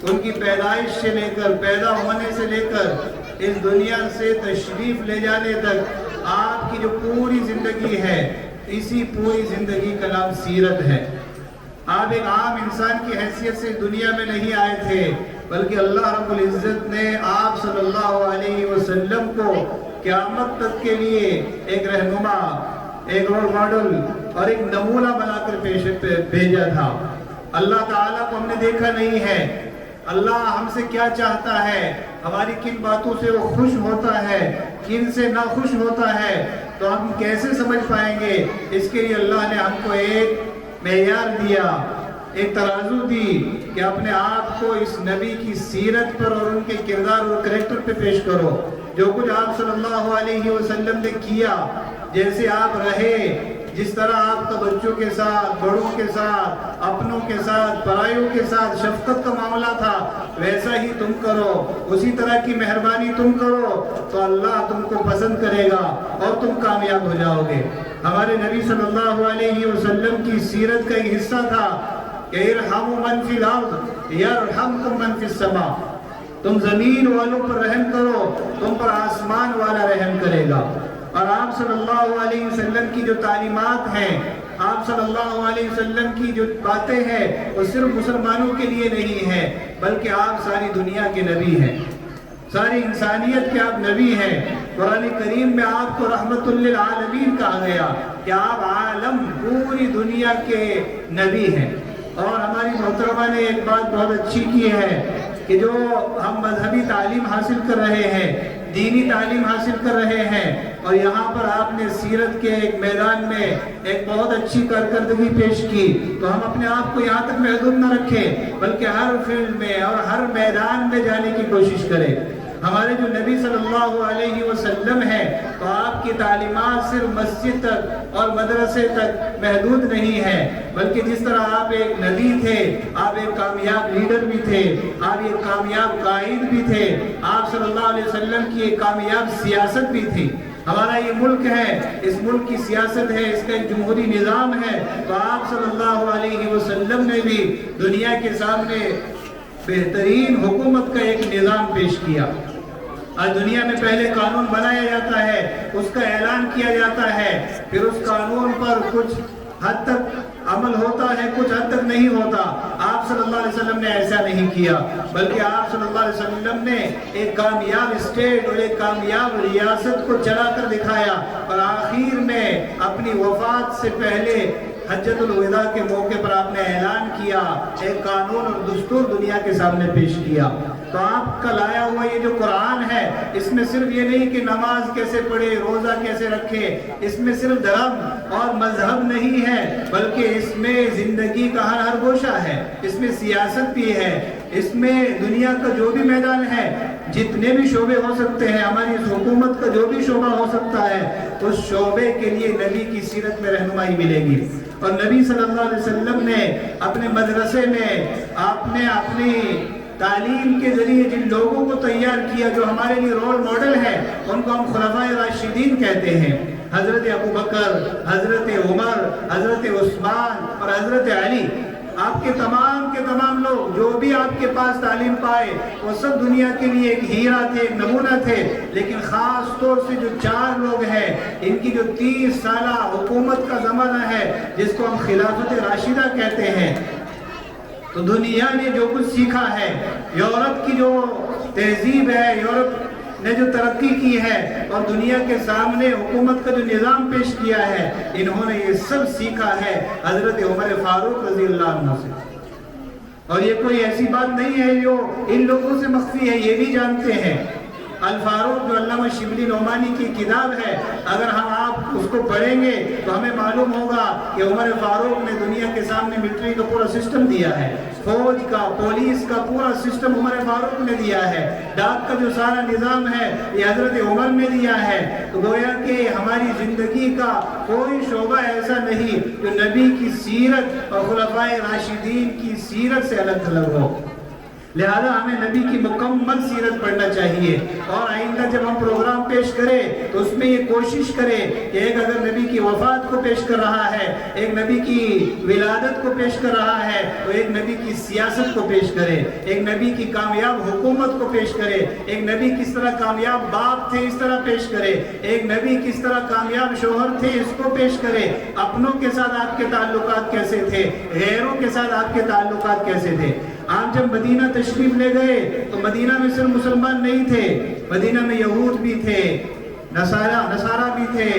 Speaker 4: ان کی پیدائش سے لے کر، پیدا ہونے سے لے کر اس دنیا سے تشریف لے جانے تک آپ کی جو پوری زندگی ہے، اسی پوری زندگی کا نام سیرت ہے. آپ ایک عام انسان کی حیثیت سے دنیا میں نہیں آئے تھے، بلکہ اللہ رب العزت نے آپ صلی اللہ علیہ وسلم کو قیامت تک کے لیے ایک رہنما، ایک رول ماڈل اور ایک نمونہ بنا کر بھیجا تھا. اللہ تعالیٰ کو ہم نے دیکھا نہیں ہے. اللہ ہم سے کیا چاہتا ہے، ہماری کن باتوں سے وہ خوش ہوتا ہے، کن سے ناخوش ہوتا ہے، تو ہم کیسے سمجھ پائیں گے؟ اس کے لیے اللہ نے ہم کو ایک معیار دیا، ایک ترازو دی کہ اپنے آپ کو اس نبی کی سیرت پر اور ان کے کردار اور کریکٹر پہ پیش کرو. جو کچھ آپ صلی اللہ علیہ وسلم نے کیا، جیسے آپ رہے، جس طرح آپ کا بچوں کے ساتھ، بڑوں کے ساتھ، اپنوں کے ساتھ، پرائیوں کے ساتھ شفقت کا معاملہ تھا، ویسا ہی تم کرو، اسی طرح کی مہربانی تم کرو، تو اللہ تم کو پسند کرے گا اور تم کامیاب ہو جاؤ گے. ہمارے نبی صلی اللہ علیہ وسلم کی سیرت کا ایک حصہ تھا کہ ارحموا من فی الارض یرحمکم من فی السماء. تم زمین والوں پر رحم کرو، تم پر آسمان والا رحم کرے گا. اور آپ صلی اللہ علیہ وسلم کی جو تعلیمات ہیں، آپ صلی اللہ علیہ وسلم کی جو باتیں ہیں، وہ صرف مسلمانوں کے لیے نہیں ہے، بلکہ آپ ساری دنیا کے نبی ہیں، ساری انسانیت کے آپ نبی ہیں. قرآن کریم میں آپ کو رحمت للعالمین کہا گیا کہ آپ عالم، پوری دنیا کے نبی ہیں. اور ہماری محترمہ نے ایک بات بہت اچھی کی ہے کہ جو ہم مذہبی تعلیم حاصل کر رہے ہیں، دینی تعلیم حاصل کر رہے ہیں، اور یہاں پر آپ نے سیرت کے ایک میدان میں ایک بہت اچھی کارکردگی پیش کی، تو ہم اپنے آپ کو یہاں تک محدود نہ رکھیں، بلکہ ہر فیلڈ میں اور ہر میدان میں جانے کی کوشش کریں. ہمارے جو نبی صلی اللہ علیہ وسلم ہیں، تو آپ کی تعلیمات صرف مسجد تک اور مدرسے تک محدود نہیں ہیں، بلکہ جس طرح آپ ایک نبی تھے، آپ ایک کامیاب لیڈر بھی تھے، آپ ایک کامیاب قائد بھی تھے، آپ صلی اللہ علیہ وسلم کی ایک کامیاب سیاست بھی تھی. ہمارا یہ ملک ہے، اس ملک کی سیاست ہے، اس کا ایک جمہوری نظام ہے، تو آپ صلی اللہ علیہ وسلم نے بھی دنیا کے سامنے بہترین حکومت کا ایک نظام پیش کیا. آج دنیا میں پہلے قانون بنایا جاتا ہے، اس کا اعلان کیا جاتا ہے، پھر اس قانون پر کچھ حد تک عمل ہوتا ہے، کچھ حد تک نہیں ہوتا. آپ صلی اللہ علیہ وسلم نے ایسا نہیں کیا، بلکہ آپ صلی اللہ علیہ وسلم نے ایک کامیاب اسٹیٹ اور ایک کامیاب ریاست کو چلا کر دکھایا، اور آخر میں اپنی وفات سے پہلے حجۃ الوداع کے موقع پر آپ نے اعلان کیا، ایک قانون اور دستور دنیا کے سامنے پیش کیا. تو آپ کا لایا ہوا یہ جو قرآن ہے، اس میں صرف یہ نہیں کہ نماز کیسے پڑھے، روزہ کیسے رکھے، اس میں صرف دھرم اور مذہب نہیں ہے، بلکہ اس میں زندگی کا ہر گوشہ ہے، اس میں سیاست بھی ہے، اس میں دنیا کا جو بھی میدان ہے، جتنے بھی شعبے ہو سکتے ہیں، ہماری اس حکومت کا جو بھی شعبہ ہو سکتا ہے، اس شعبے کے لیے نبی کی سیرت میں رہنمائی ملے گی. اور نبی صلی اللہ علیہ وسلم نے اپنے مدرسے میں آپ نے اپنی تعلیم کے ذریعے جن لوگوں کو تیار کیا جو ہمارے لیے رول ماڈل ہیں، ان کو ہم خلفائے راشدین کہتے ہیں. حضرت ابو بکر، حضرت عمر، حضرت عثمان اور حضرت علی، آپ کے تمام لوگ جو بھی آپ کے پاس تعلیم پائے وہ سب دنیا کے لیے ایک ہیرا تھے، ایک نمونہ تھے. لیکن خاص طور سے جو 4 لوگ ہیں، ان کی جو 30 سالہ حکومت کا زمانہ ہے جس کو ہم خلافت راشدہ کہتے ہیں، تو دنیا نے جو کچھ سیکھا ہے، یورپ کی جو تہذیب ہے، یورپ نے جو ترقی کی ہے اور دنیا کے سامنے حکومت کا جو نظام پیش کیا ہے، انہوں نے یہ سب سیکھا ہے حضرت عمر فاروق رضی اللہ عنہ سے. اور یہ کوئی ایسی بات نہیں ہے جو ان لوگوں سے مخفی ہے، یہ بھی جانتے ہیں. الفاروق جو علامہ شبلی نعمانی کی کتاب ہے، اگر ہم آپ اس کو پڑھیں گے تو ہمیں معلوم ہوگا کہ عمر فاروق نے دنیا کے سامنے ملٹری کا پورا سسٹم دیا ہے، فوج کا، پولیس کا پورا سسٹم عمر فاروق نے دیا ہے. ڈاک کا جو سارا نظام ہے یہ حضرت عمر نے دیا ہے. تو گویا کہ ہماری زندگی کا کوئی شعبہ ایسا نہیں جو نبی کی سیرت اور خلفائے راشدین کی سیرت سے الگ تھلگ ہو. لہذا ہمیں نبی کی مکمل سیرت پڑھنا چاہیے. اور آئندہ جب ہم پروگرام پیش کریں تو اس میں یہ کوشش کریں کہ ایک اگر نبی کی وفات کو پیش کر رہا ہے، ایک نبی کی ولادت کو پیش کر رہا ہے، تو ایک نبی کی سیاست کو پیش کرے، ایک نبی کی کامیاب حکومت کو پیش کرے، ایک نبی کس طرح کامیاب باپ تھے اس طرح پیش کرے، ایک نبی کس طرح کامیاب شوہر تھے اس کو پیش کرے. اپنوں کے ساتھ آپ کے تعلقات کیسے تھے، غیروں کے ساتھ آپ کے تعلقات کیسے تھے. آپ جب مدینہ تشریف لے گئے تو مدینہ میں صرف مسلمان نہیں تھے، مدینہ میں یہود بھی تھے، نصارہ بھی تھے،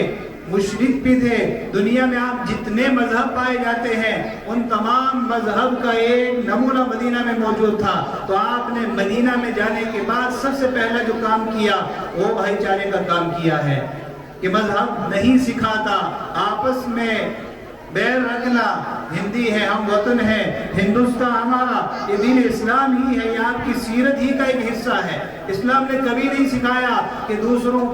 Speaker 4: مشرک بھی تھے. دنیا میں آپ جتنے مذہب پائے جاتے ہیں ان تمام مذہب کا ایک نمونہ مدینہ میں موجود تھا. تو آپ نے مدینہ میں جانے کے بعد سب سے پہلا جو کام کیا وہ بھائی چارے کا کام کیا ہے کہ مذہب نہیں سکھاتا، آپس میں بیر رکھنا. ہندی ہے، ہم وطن ہے، ہندوستان ہمارا، یہ دین اسلام ہی ہے، یہ آپ کی سیرت ہی کا ایک حصہ ہے. اسلام نے کبھی نہیں سکھایا کہ دوسروں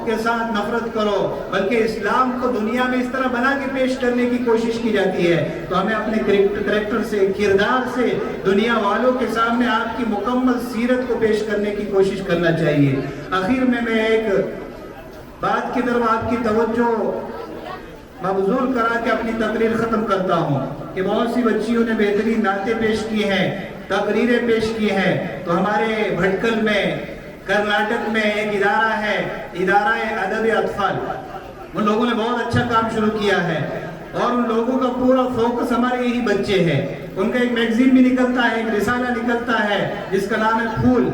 Speaker 4: کے ساتھ نفرت کرو، بلکہ اسلام کو دنیا میں اس طرح بنا کے پیش کرنے کی کوشش کی جاتی ہے. تو ہمیں اپنے کریکٹر سے، کردار سے دنیا والوں کے سامنے آپ کی مکمل سیرت کو پیش کرنے کی کوشش کرنا چاہیے. آخر میں ایک بات کی طرف آپ کی توجہ مبذول کرا کے اپنی تقریر ختم کرتا ہوں کہ بہت سی بچیوں نے بہترین نعتیں پیش کی ہیں، تقریریں پیش کی ہیں. تو ہمارے بھٹکل میں، کرناٹک میں ایک ادارہ ہے، ادارہ ادب اطفال. ان لوگوں نے بہت اچھا کام شروع کیا ہے اور ان لوگوں کا پورا فوکس ہمارے یہی بچے ہیں. ان کا ایک میگزین بھی نکلتا ہے، ایک رسالہ نکلتا ہے جس کا نام ہے پھول.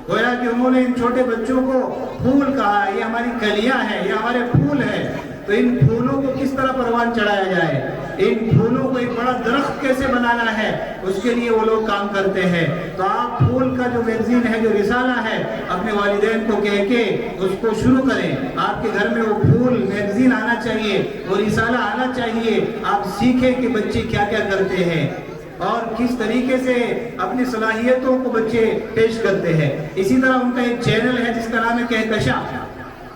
Speaker 4: گویا کہ انہوں نے ان چھوٹے بچوں کو پھول کہا، یہ ہماری کلیاں ہیں، یہ ہمارے پھول ہیں. تو ان پھولوں کو کس طرح پروان چڑھایا جائے، ان پھولوں کو ایک بڑا درخت کیسے بنانا ہے، اس کے لیے وہ لوگ کام کرتے ہیں. تو آپ پھول کا جو میگزین ہے، جو رسالہ ہے، اپنے والدین کو کہہ کے اس کو شروع کریں. آپ کے گھر میں وہ پھول میگزین آنا چاہیے، وہ رسالہ آنا چاہیے. آپ سیکھیں کہ بچے کیا کیا کرتے ہیں اور کس طریقے سے اپنی صلاحیتوں کو بچے پیش کرتے ہیں. اسی طرح ان کا ایک چینل ہے جس کا نام ہے کہکشاں.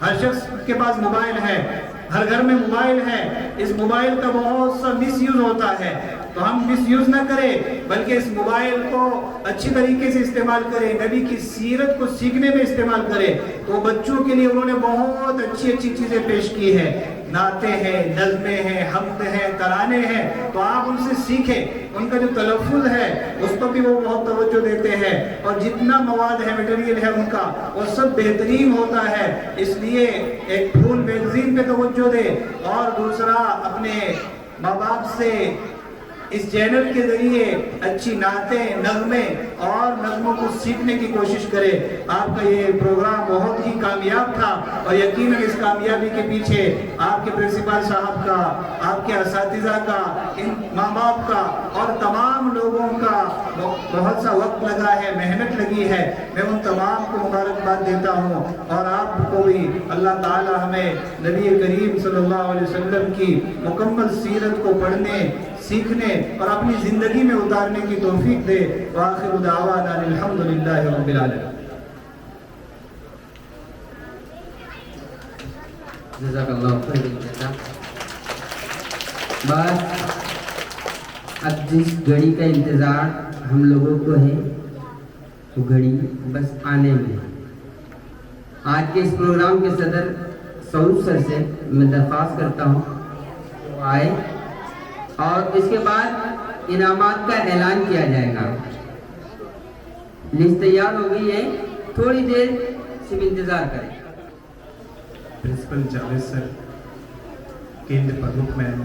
Speaker 4: ہر شخص کے پاس موبائل ہے، ہر گھر میں موبائل ہے. اس موبائل کا بہت سا مس یوز ہوتا ہے، تو ہم مس یوز نہ کریں بلکہ اس موبائل کو اچھی طریقے سے استعمال کریں، نبی کی سیرت کو سیکھنے میں استعمال کریں. تو بچوں کے لیے انہوں نے بہت اچھی چیزیں پیش کی ہیں، نعتیں ہیں، نظمیں ہیں، حمد ہیں، ترانے ہیں. تو آپ ان سے سیکھیں. ان کا جو تلفظ ہے اس پر بھی وہ بہت توجہ دیتے ہیں، اور جتنا مواد ہے، میٹیریل ہے ان کا، وہ سب بہترین ہوتا ہے. اس لیے ایک پھول میگزین پہ توجہ دے، اور دوسرا اپنے ماں باپ سے اس چینل کے ذریعے اچھی نعتیں، نغمے اور نظموں کو سیکھنے کی کوشش کرے. آپ کا یہ پروگرام بہت ہی کامیاب تھا، اور یقیناً اس کامیابی کے پیچھے آپ کے پرنسپل صاحب کا، آپ کے اساتذہ کا، ان ماں باپ کا اور تمام لوگوں کا بہت سا وقت لگا ہے، محنت لگی ہے. میں ان تمام کو مبارکباد دیتا ہوں، اور آپ کو بھی اللہ تعالی ہمیں نبی کریم صلی اللہ علیہ وسلم کی مکمل سیرت کو پڑھنے، سیکھنے اور اپنی زندگی میں اتارنے کی توفیق دے. وآخر دعوانا الحمدللہ رب العالمین.
Speaker 1: جزاک اللہ خیر. بس اب جس گھڑی کا انتظار ہم لوگوں کو ہے وہ گھڑی بس آنے میں. آج کے اس پروگرام کے صدر سعود سر سے میں درخواست کرتا ہوں وہ آئے اور اس کے بعد انعامات کا اعلان کیا جائے گا. لسٹ تیار ہو گئی ہے, تھوڑی دیر صرف انتظار کریں.
Speaker 5: پرنسپل جاوید سر, کیندر پرمکھ میم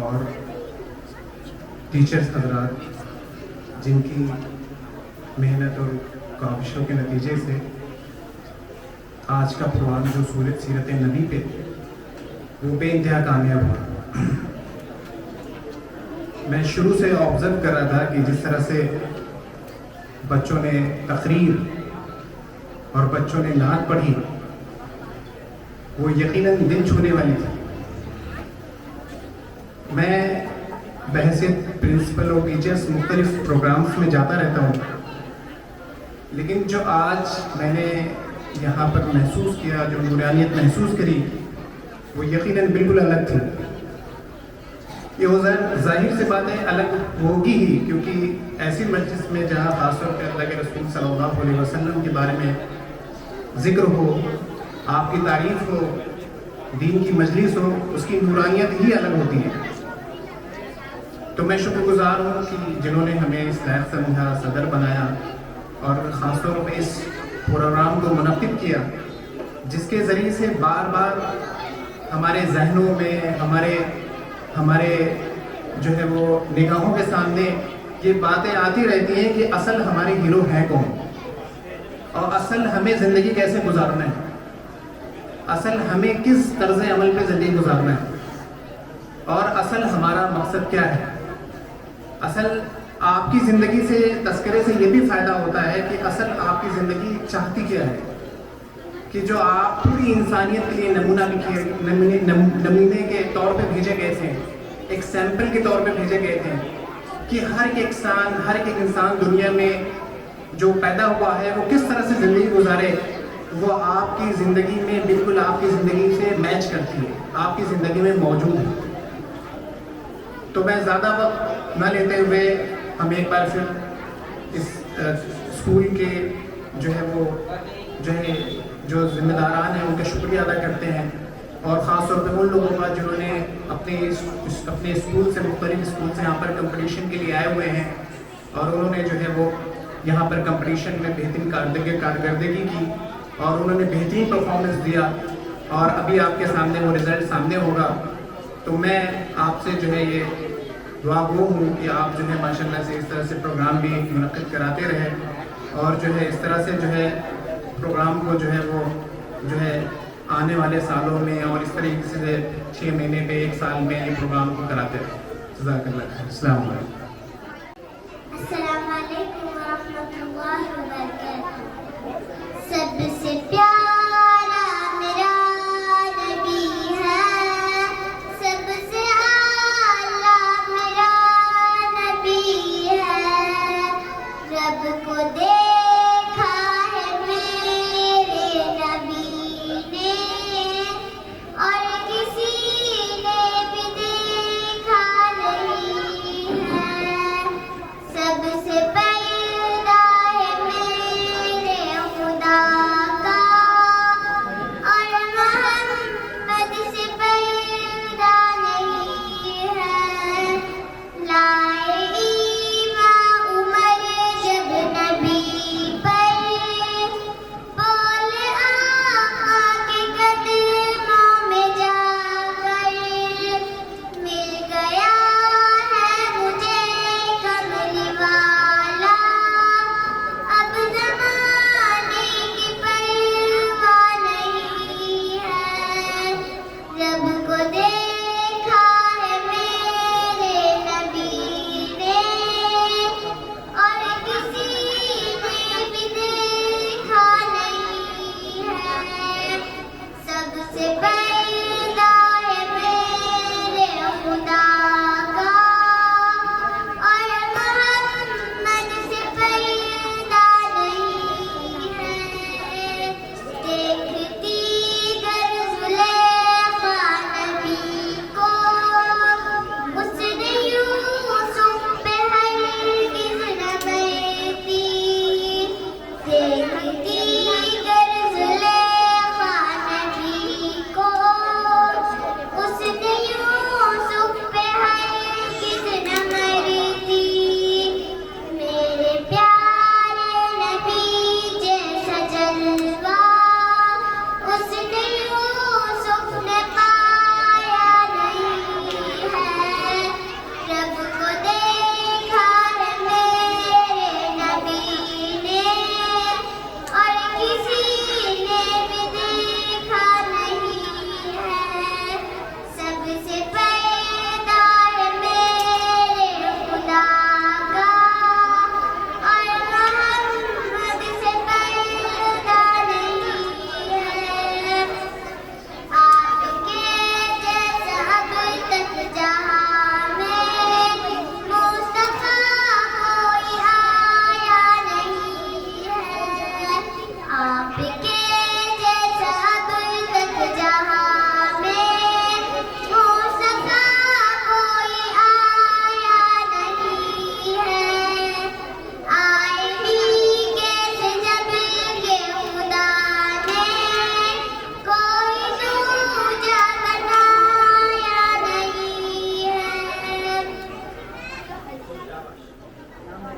Speaker 5: اور ٹیچرز حضرات جن کی محنت اور کاوشوں کے نتیجے سے آج کا پروگرام جو سیرت نبی پہ وہ بے انتہا کامیاب ہوا. میں شروع سے آبزرو کر رہا تھا کہ جس طرح سے بچوں نے تقریر اور بچوں نے نعت پڑھی وہ یقیناً دل چھونے والی تھی. میں بحیثیت پرنسپل اور ٹیچرز مختلف پروگرامز میں جاتا رہتا ہوں, لیکن جو آج میں نے یہاں پر محسوس کیا, جو نورانیت محسوس کری, وہ یقیناً بالکل الگ تھی. یہ ظاہر سی باتیں الگ ہوگی ہی, کیونکہ ایسی مجلس میں جہاں خاص طور پہ اللہ کے رسول صلی اللہ علیہ وسلم کے بارے میں ذکر ہو, آپ کی تعریف ہو, دین کی مجلس ہو, اس کی نورانیت ہی الگ ہوتی ہے. تو میں شکر گزار ہوں کہ جنہوں نے ہمیں اس لائق سمجھا, صدر بنایا اور خاص طور پہ اس پروگرام کو منعقد کیا, جس کے ذریعے سے بار بار ہمارے ذہنوں میں ہمارے جو ہے وہ نگاہوں کے سامنے یہ باتیں آتی رہتی ہیں کہ اصل ہمارے ہیرو ہیں کون, اور اصل ہمیں زندگی کیسے گزارنا ہے, اصل ہمیں کس طرز عمل پہ زندگی گزارنا ہے, اور اصل ہمارا مقصد کیا ہے. اصل آپ کی زندگی سے تذکرے سے یہ بھی فائدہ ہوتا ہے کہ اصل آپ کی زندگی چاہتی کیا ہے, کہ جو آپ پوری انسانیت کے لیے نمونے کے طور پہ بھیجے گئے تھے, ایک سیمپل کے طور پہ بھیجے گئے تھے, کہ ہر ایک انسان دنیا میں جو پیدا ہوا ہے وہ کس طرح سے زندگی گزارے, وہ آپ کی زندگی میں بالکل آپ کی زندگی سے میچ کرتی ہے, آپ کی زندگی میں موجود ہے. تو میں زیادہ وقت نہ لیتے ہوئے ہم ایک بار پھر اس اسکول کے جو ذمہ داران ہیں ان کا شکریہ ادا کرتے ہیں, اور خاص طور پہ ان لوگوں کا جنہوں نے اپنے اسکول سے مختلف اسکول سے یہاں پر کمپٹیشن کے لیے آئے ہوئے ہیں, اور انہوں نے جو ہے وہ یہاں پر کمپٹیشن میں بہترین کارکردگی کی, اور انہوں نے بہترین پرفارمنس دیا, اور ابھی آپ کے سامنے وہ رزلٹ سامنے ہوگا. تو میں آپ سے جو ہے یہ دعا گو ہوں کہ آپ جو ہے ماشاء اللہ سے اس طرح سے پروگرام بھی منعقد کراتے رہیں, اور جو ہے اس طرح سے جو ہے پروگرام کو جو ہے وہ جو ہے آنے والے سالوں میں اور اس طریقے سے 6 مہینے پہ 1 سال میں یہ پروگرام کو کراتے رہیں. جزاک اللہ خیر. السلام علیکم.
Speaker 2: السلام علیکم ورحمۃ اللہ وبرکاتہ. سب سے پیارا میرا نبی ہے, سب سے اعلیٰ میرا نبی ہے, رب کو دیکھا ہے میرے نبی نے, اور کسی نے بھی دیکھا نہیں ہے. سب سے پہلا ہے میرے